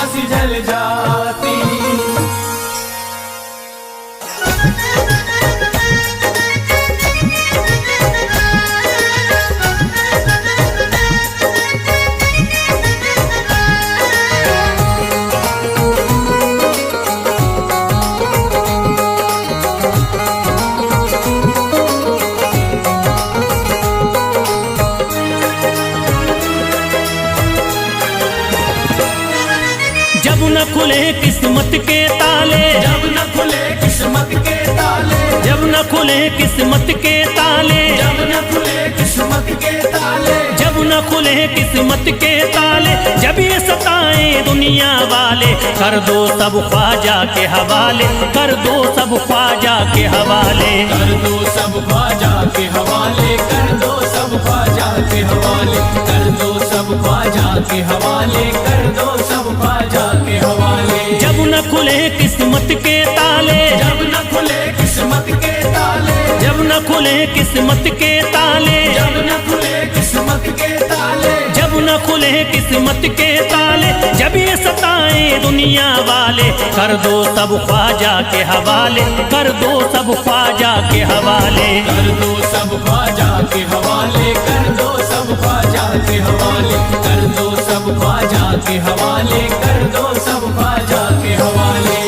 फांसी जल जाती। जब न खुले किस्मत के ताले, जब न खुले किस्मत के ताले, जब न खुले किस्मत के ताले, जब न खुले किस्मत के ताले, जब न खुले किस्मत के ताले, जब ये सताए दुनिया वाले, कर दो सब ख्वाजा के हवाले, कर दो सब ख्वाजा के हवाले, कर दो सब ख्वाजा के हवाले, कर दो सब ख्वाजा के हवाले, कर दो सब ख्वाजा के हवाले, कर दो सब ख्वाजा के हवाले। जब न खुले किस्मत के ताले, जब न खुले किस्मत के ताले, जब न खुले किस्मत के ताले, जब न खुले किस्मत के ताले, जब न खुले किस्मत के ताले, जब ये सताए दुनिया वाले, कर दो सब ख्वाजा के हवाले, कर दो सब ख्वाजा के हवाले, कर दो सब ख्वाजा के हवाले, कर दो सब ख्वाजा के हवाले, कर दो सब ख्वाजा के हवाले, कर दो सब ख्वाजा के हवाले।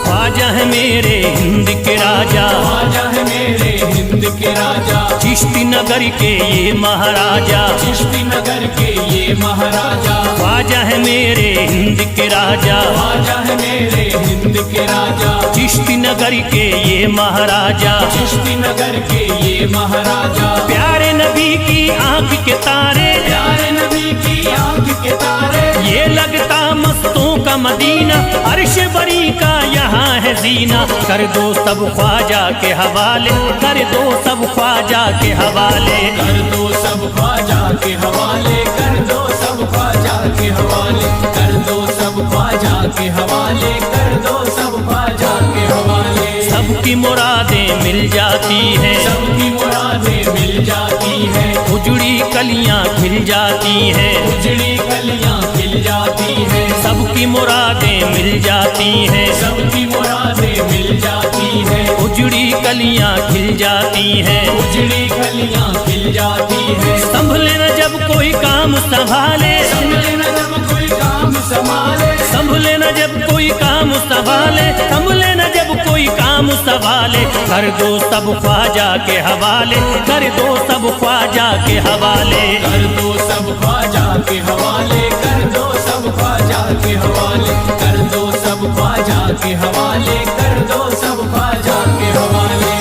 ख्वाजा है मेरे हिंद के राजा, ख्वाजा है मेरे हिंद के राजा, चिश्ती नगर के ये महाराजा, चिश्ती नगर के ये महाराजा, ख्वाजा है मेरे हिंद के राजा, ख्वाजा है मेरे हिंद के राजा, चिश्ती नगर के ये महाराजा, चिश्ती नगर के ये महाराजा, प्यारे नबी की आंख के तारे, प्यारे नबी की आंख के तारे, ये लगता मस्तों का मदीना, अर्श बरी का यहाँ है जीना, कर दो सब ख्वाजा के हवाले, कर दो सब ख्वाजा के हवाले, कर दो सब ख्वाजा के हवाले, कर दो सब ख्वाजा के हवाले, कर दो सब ख्वाजा के हवाले, कर दो सब ख्वाजा के हवाले। सबकी मुरादें मिल जाती हैं, सबकी मुरादें मिल जाती हैं, उजड़ी कलियां खिल जाती हैं, उजड़ी कलियां खिल जाती हैं, सबकी मुरादें मिल जाती हैं, सबकी मुरादें मिल जाती हैं, उजड़ी कलियां खिल जाती हैं, उजड़ी कलियां खिल जाती हैं। संभले न जब कोई काम संभाले, संभले न जब कोई काम संभाले, संभले न जब कोई काम संभाले, संभले न जब कोई काम संभाले, कर दो सब ख्वाजा के हवाले, कर दो सब ख्वाजा के हवाले, कर दो सब ख्वाजा के हवाले, कर दो सब ख्वाजा के हवाले, कर दो सब ख्वाजा के हवाले, कर दो सब ख्वाजा के हवाले।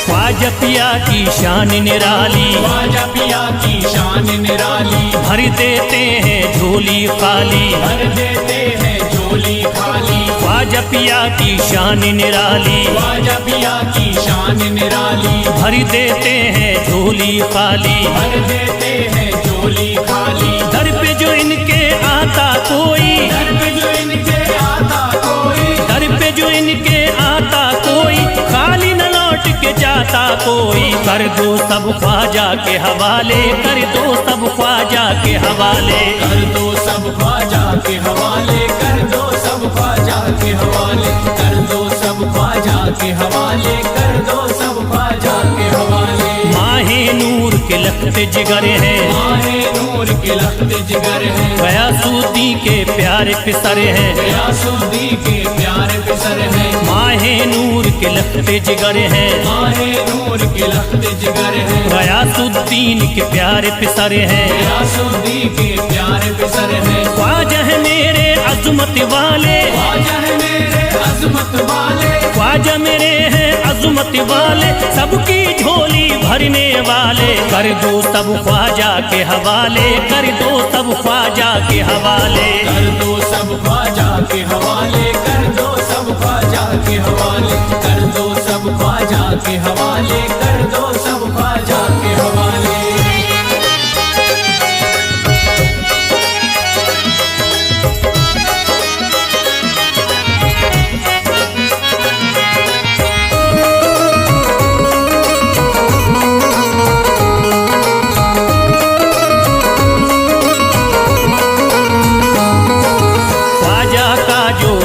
ख्वाजा पिया की शान निराली, ख्वाजा पिया की शान निराली, भर देते हैं झोली खाली, भर देते हैं झोली खाली, ख्वाजा पिया की शान निराली, ख्वाजा पिया की शान निराली, भर देते हैं झोली खाली, भर देते हैं झोली खाली, दर पे जो इनके आता कोई, दर पे जो इनके आता कोई, दर पे जो इनके आता कोई, खाली न लौट के जाता कोई, कर दो सब ख्वाजा के हवाले, कर दो सब ख्वाजा के हवाले, कर दो सब ख्वाजा के हवाले, कर दो सब ख्वाजा के हवाले, कर दो सब ख्वाजा के हवाले, कर दो सब ख्वाजा के हवाले। माहे नूर के लखते जिगर हैं, माहे नूर के लखते जिगर हैं, गयासुद्दीन के प्यारे पिसर हैं, गयासुद्दीन के प्यारे पिसर हैं, माहे नूर के लखते जिगर हैं, माहे नूर के लखते जिगर हैं, गयासुद्दीन के प्यारे पिसर हैं, गयासुद्दीन के प्यारे पिसर हैं। ख्वाजा है मेरे अजमत वाले, ख्वाजा है मेरे अजमत वाले, ख्वाजा मेरे हैं अजमत वाले, सबकी झोली भरने वाले। कर दो सब ख्वाजा के हवाले, कर दो सब ख्वाजा के हवाले। कर दो सब ख्वाजा के हवाले, कर दो सब ख्वाजा के हवाले, कर दो सब ख्वाजा के हवाले, कर दो सब ख्वाजा के हवाले।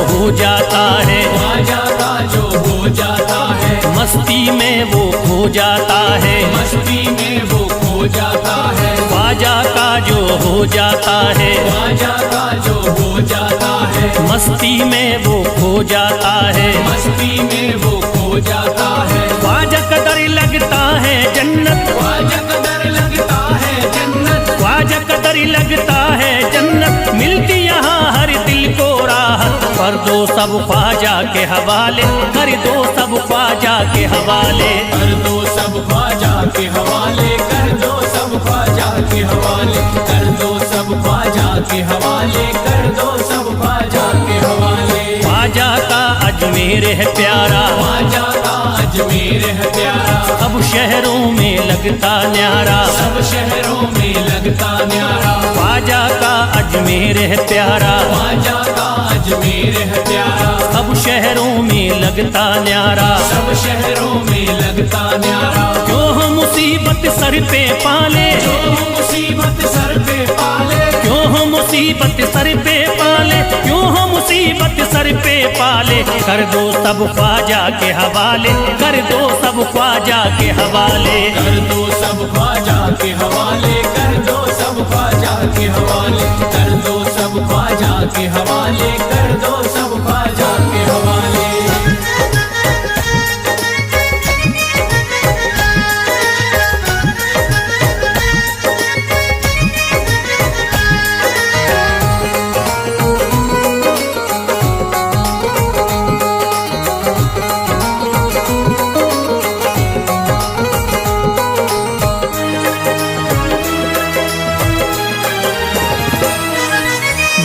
हो जाता है, ख्वाजा का जो हो जाता है, मस्ती में वो खो जाता है, मस्ती में वो खो जाता है। ख्वाजा का जो हो जाता है, ख्वाजा का जो हो जाता है, मस्ती में वो खो जाता है, मस्ती में वो खो जाता है। ख्वाजा कदर लगता है जन्नत, ख्वाजा कदर लगता है जन्नत, ख्वाजा कदर लगता है जन्नत, मिलती यहाँ हर दिल को राहत। कर दो सब ख्वाजा के हवाले, कर दो सब ख्वाजा के हवाले। कर दो सब ख्वाजा के हवाले, कर दो सब ख्वाजा के हवाले, कर दो सब ख्वाजा के हवाले, कर दो सब ख्वाजा के हवाले। ख्वाजा का अजमेर है प्यारा, ख्वाजा का अजमेर है प्यारा, सब शहरों में लगता न्यारा, सब शहरों में लगता न्यारा। ख्वाजा का अजमेर है प्यारा, ख्वाजा का अजमेर है प्यारा, सब शहरों में लगता न्यारा, सब शहरों में लगता न्यारा। क्यों हम मुसीबत सर पे पाले, जो मुसीबत सर पे पाले, क्यों हम मुसीबत सर पे पाले, क्यों हम मुसीबत सर पे पाले। कर दो सब ख्वाजा के हवाले, कर दो सब ख्वाजा के हवाले। कर दो सब ख्वाजा के हवाले, कर दो सब ख्वाजा के हवाले, कर दो सब ख्वाजा के हवाले, कर दो सब ख्वाजा के हवाले।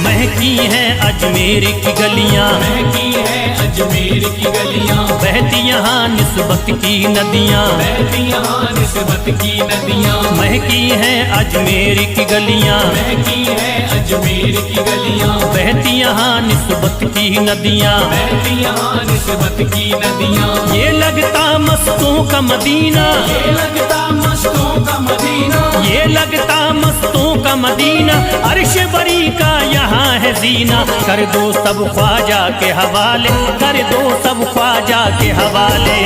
महकी हैं अजमेर की गलियां, महकी है अजमेर की गलियां, बहती यहाँ निस्बत की नदियाँ, बहती यहाँ निस्बत की नदियां। महकी हैं अजमेर की गलियां, महकी है अजमेर की गलियां, बहती यहाँ निस्बत की नदियाँ। बहती यहाँ निस्बत की नदियां। ये लगता मस्तों का मदीना, ये लगता मस्तों का मदीना, ये लगता मस्तों का मदीना, अर्श बरी का यहाँ है जीना। कर दो सब ख्वाजा के हवाले, कर दो सब ख्वाजा के हवाले।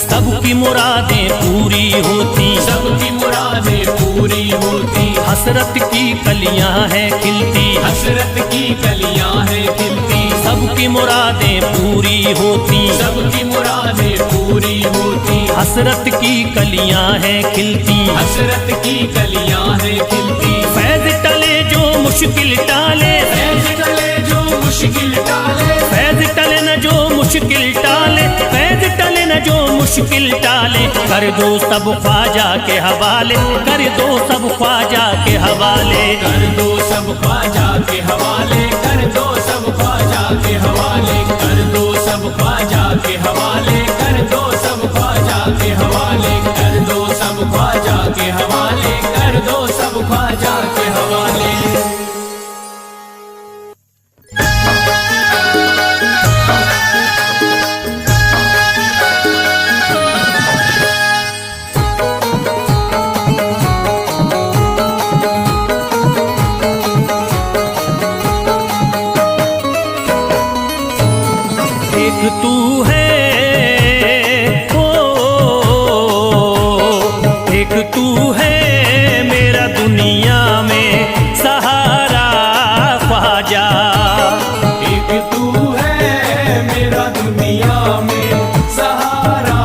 सबकी मुरादें पूरी होती, सबकी मुरादें पूरी होती, हसरत की कलियां हैं खिलती, हसरत की कलियां हैं खिलती। सबकी मुरादें पूरी होती, सबकी मुरादें पूरी होती, हसरत की कलियां हैं खिलती, हसरत की कलियां हैं खिलती। फैज टले जो मुश्किल टाले, फैज टले जो मुश्किल टाले, फैज टले न जो मुश्किल टाले, फैज टले न जो मुश्किल टाले। कर दो सब ख्वाजा के हवाले, कर दो सब ख्वाजा के हवाले। कर दो सब ख्वाजा के हवाले, कर दो सब ख्वाजा के हवाले, कर दो सब ख्वाजा के हवाले, कर दो सब ख्वाजा के हवाले, कर दो सब ख्वाजा के हवाले, कर दो सब ख्वाजा के हवाले। एक तू है ओ, एक तू है मेरा दुनिया में सहारा ख्वाजा। एक तू है मेरा दुनिया में सहारा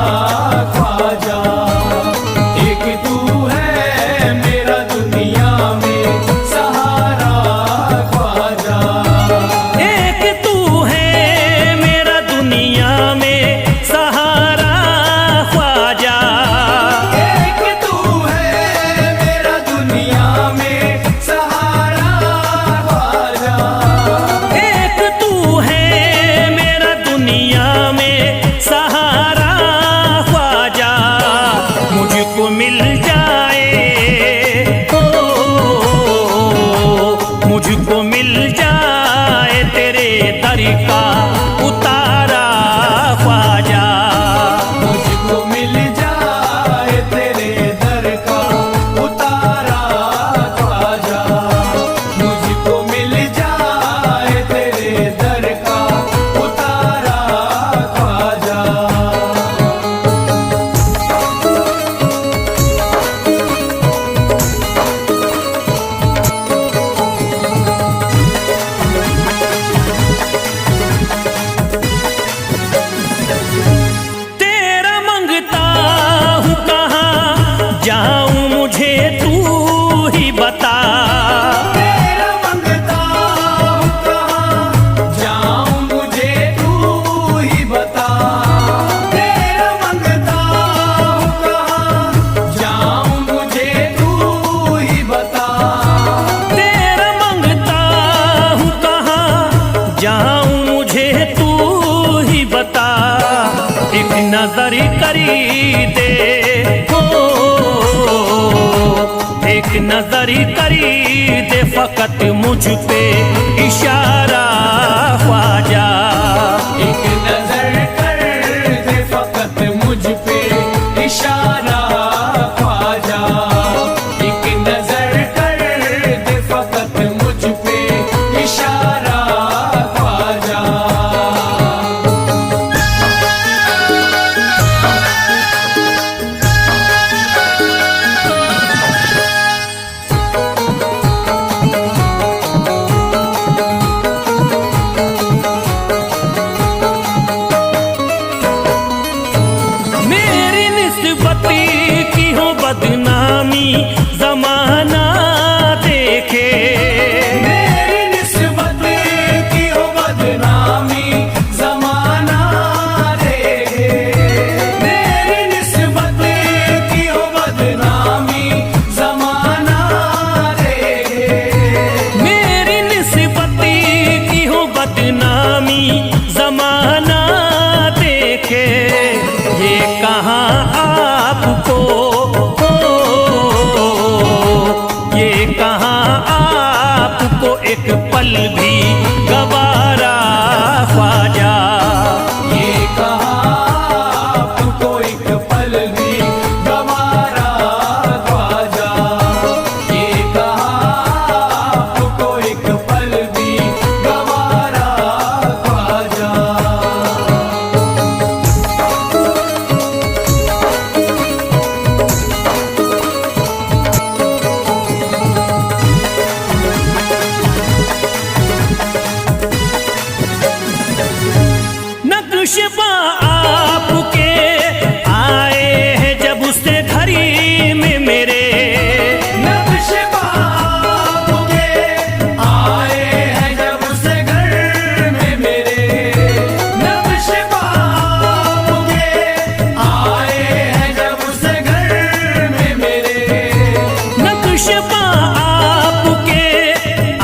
करी दे हो, एक नजर करी दे फकत मुझ पे इशारा ख्वाजा। एक नजर कर दे फकत मुझ पे इशारा ख्वाजा। एक नजर कर दे फकत मुझ पे इशारा ख्वाजा। की हो बदनामी जमाना देखे, मेरी निस्बत की हो बदनामी जमाना देखे। मेरी निस्बत की हो बदनामी जमाना देखे। मेरी निस्बत की हो बदनामी जमाना देखे। ये कहाँ आपको ये कहाँ आपको एक पल भी गवारा ख्वाजा। ये कहाँ आपको एक पल भी गवारा ख्वाजा। ये कहाँ आपको एक पल भी गवारा ख्वाजा। नक्शबा आपके आए हैं जब उससे घड़ी में मेरे। नक्शबा आपके आए हैं जब उस घर में मेरे। नक्शबा आपके आए हैं जब उस घर में मेरे। नक्शबा आपके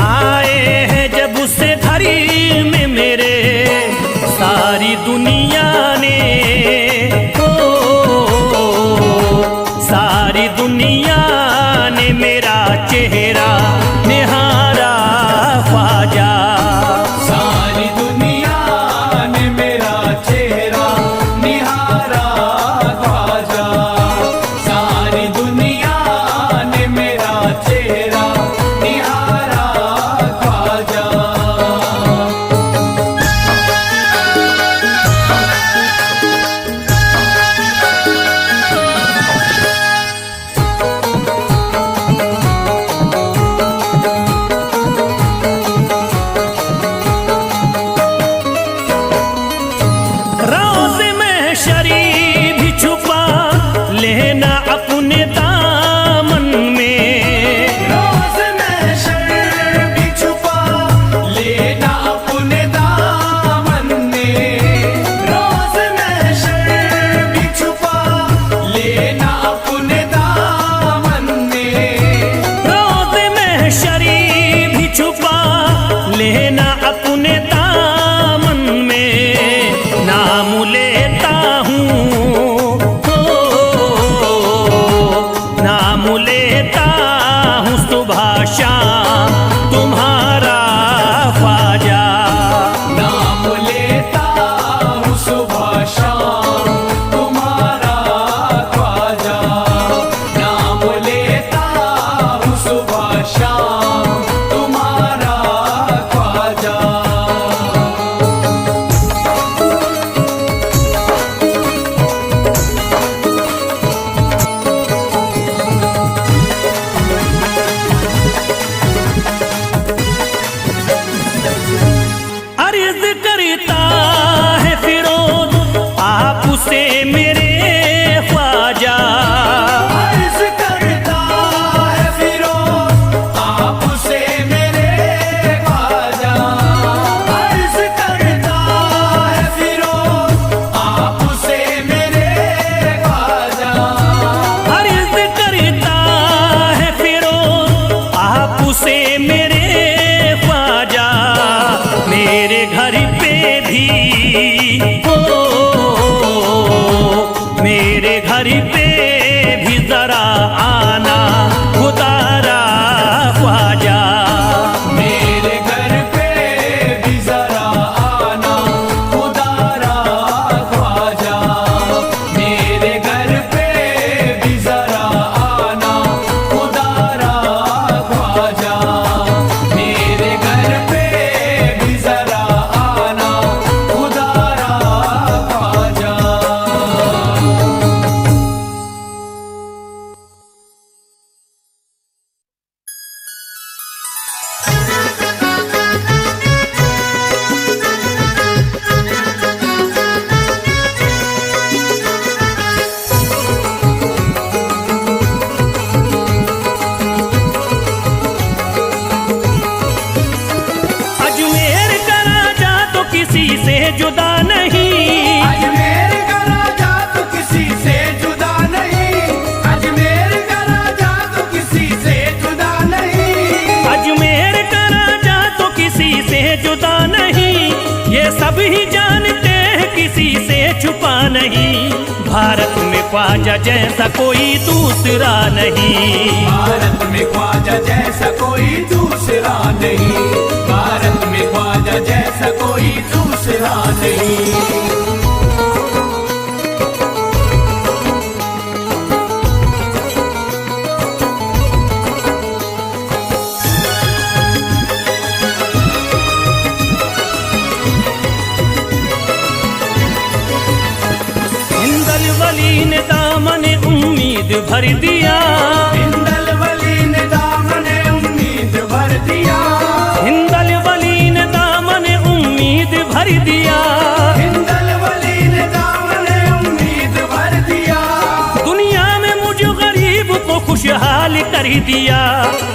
आए हैं जब उससे घड़ी में मेरे। सारी दुनिया ने सारी दुनिया ने मेरा चेहरा निहारा ख्वाजा। सारी दुनिया ने मेरा चेहरा निहारा ख्वाजा। सारी दुनिया ने मेरा चेहरा निहारा ख्वाजा। रोज़ महशरी भी छुपा लेना अपने दामन में। रोज़ महशर भी छुपा लेना अपने दामन में। रोज़ महशर भी छुपा लेना अपने दामन में। रोज़ महशरी भी छुपा लेना अपने दामन में। नाम लेता हूँ नाम लेता हूँ सुबह शाम तुम्हारा ख्वाजा। नाम लेता हूँ सुबह शाम तुम्हारा ख्वाजा। नाम लेता हूँ सुबह शाम तुम्हारा ख्वाजा। अर्ज करता है फिरोज आपसे मेरे ख्वाजा। अर्ज करता है फिरोज आपसे मेरे ख्वाजा। अर्ज करता है फिरोज आपसे मेरे ख्वाजा। अर्ज करता है फिरोज आपसे मेरे ख्वाजा। मेरे घर पे भी घर पे भी जरा आना खुदारा ख्वाजा। मेरे घर पे भी जरा आना खुदारा ख्वाजा। मेरे घर पे भी जरा आना खुदारा ख्वाजा। मेरे घर पे भी जरा आना खुदारा ख्वाजा। अजमेर का राजा तो किसी से जुदा नहीं। अजमेर का राजा तो किसी से जुदा नहीं। अजमेर का राजा तो किसी से जुदा नहीं। अजमेर का राजा तो किसी से जुदा नहीं, ये सब ही जानते हैं किसी से छुपा नहीं। भारत में ख्वाजा जैसा कोई दूसरा नहीं। भारत में ख्वाजा जैसा कोई दूसरा नहीं। भारत में ख्वाजा जैसा कोई दूसरा नहीं। हिंदल वली ने दामन उम्मीद भर दिया। हिंदल वली ने दामन उम्मीद भर दिया। हिंदल वली ने दामन उम्मीद भर दिया। हिंदल वली ने दामन उम्मीद भर दिया। दुनिया में मुझ गरीब को खुशहाल कर दिया।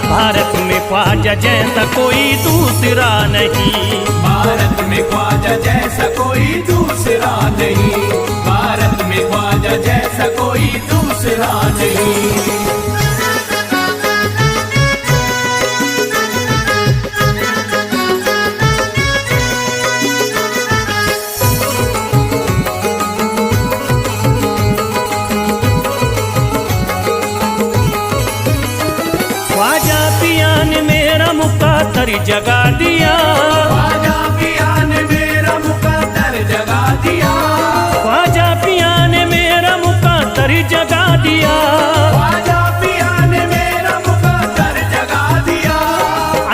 भारत में ख्वाजा जैसा कोई दूसरा नहीं। भारत में ख्वाजा जैसा कोई दूसरा नहीं। भारत में ख्वाजा जैसा कोई दूसरा नहीं। ख्वाजा पिया ने मेरा मुकातर जगा दिया। ख्वाजा पिया ने मेरा मुकद्दर जगा दिया। ख्वाजा पिया ने मेरा मुकातर जगा दिया। ख्वाजा पिया ने मेरा मुकद्दर जगा दिया।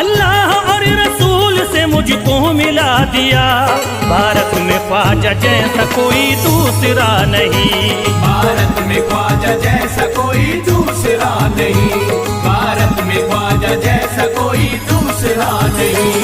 अल्लाह और रसूल से मुझको मिला दिया। भारत में ख्वाजा जैसा कोई दूसरा नहीं। भारत में ख्वाजा जैसा कोई दूसरा नहीं। भारत में ख्वाजा जैसा कोई दूसरा नहीं।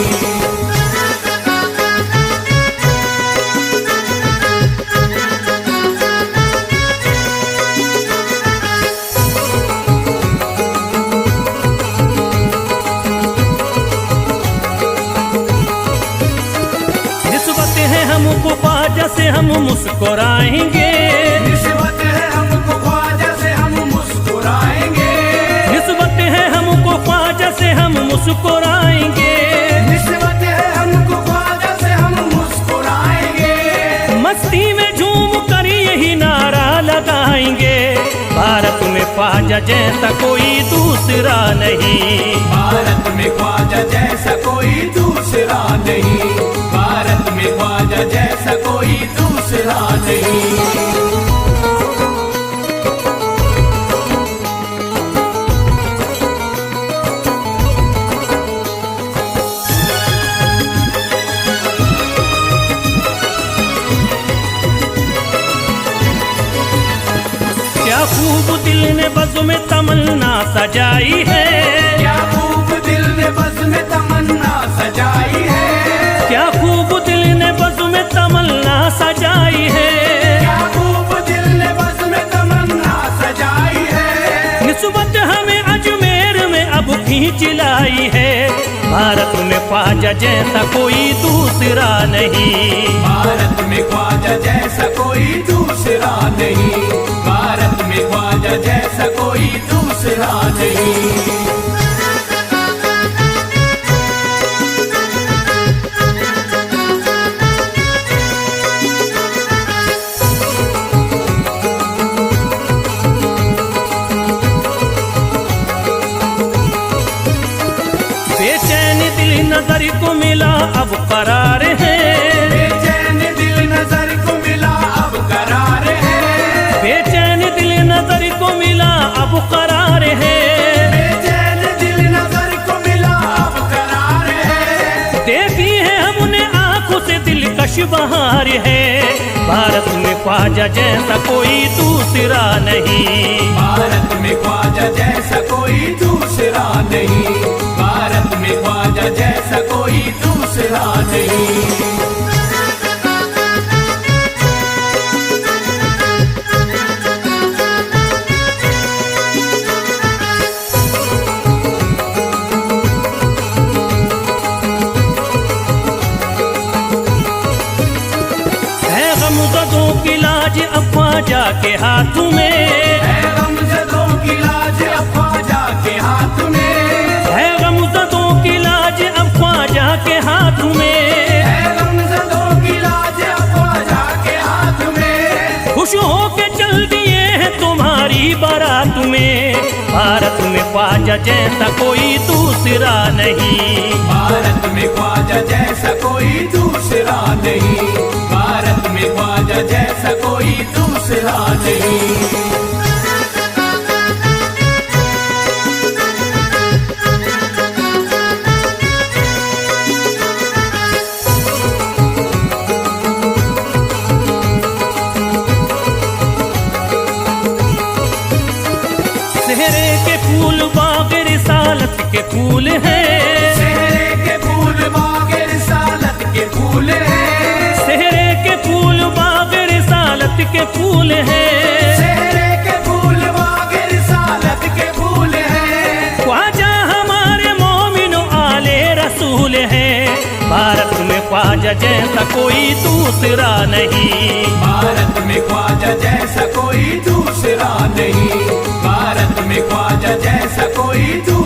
निस्बत है हमको ख्वाजा से हम मुस्कुराएंगे। निस्बत है हमको ख्वाजा से हम मुस्कुराएंगे। निस्बत है हमको ख्वाजा से हम मुस्कुराएंगे। निस्बत है हमको ख्वाजा से हम मुस्कुराएंगे। मस्ती में झूम कर यही नारा लगाएंगे। भारत में ख्वाजा जैसा कोई दूसरा नहीं। भारत में ख्वाजा जैसा कोई दूसरा नहीं। भारत में ख्वाजा जैसा कोई दूसरा नहीं। क्या खूब दिल ने बज़्म में तमन्ना सजाई है। क्या खूब दिल ने बज़्म में तमन्ना सजाई है। क्या खूब दिल ने बज़्म में तमन्ना सजाई है। क्या खूब दिल ने बज़्म में तमन्ना सजाई है। निस्बत हमें अजमेर में अब खींच लाई है। भारत में ख्वाजा जैसा कोई दूसरा नहीं। भारत में ख्वाजा जैसा कोई दूसरा नहीं। भारत में ख्वाजा जैसा कोई दूसरा नहीं। अब करार है, बेचैन दिल नजर को मिला अब करार है, बेचैन दिल नजर को मिला अब करार है, बेचैन दिल नजर को मिला अब करार है, देखी है हमने आंखों से दिलकश बहार है। भारत में ख्वाजा जैसा कोई दूसरा नहीं, भारत में ख्वाजा जैसा कोई दूसरा नहीं, भारत में ख्वाजा जैसा कोई दूसरा नहीं। गमज़दों की लाज अब ख्वाजा के हाथ में, है गमज़दों की लाज अब ख्वाजा के हाथ में, है गमज़दों की लाज अब ख्वाजा के हाथ में, है गमज़दों की लाज अब ख्वाजा के हाथ में, खुश होके चल दिए हैं तुम्हारी बारात में। भारत में ख्वाजा जैसा कोई दूसरा नहीं, भारत में ख्वाजा जैसा कोई दूसरा नहीं, भारत में ख्वाजा जैसा कोई दूसरा नहीं। सेहरे के फूल बाग रिसालत के फूल हैं, सेहरे के फूल बाग रिसालत के फूल हैं, सेहरे के फूल बाग रिसालत के फूल हैं, सेहरे के फूल बाग रिसालत के फूल हैं, ख्वाजा हमारे मोमिनो आले रसूल हैं। भारत में ख्वाजा जैसा कोई दूसरा नहीं, भारत में ख्वाजा जैसा कोई दूसरा नहीं, भारत में ख्वाजा जैसा कोई दूसरा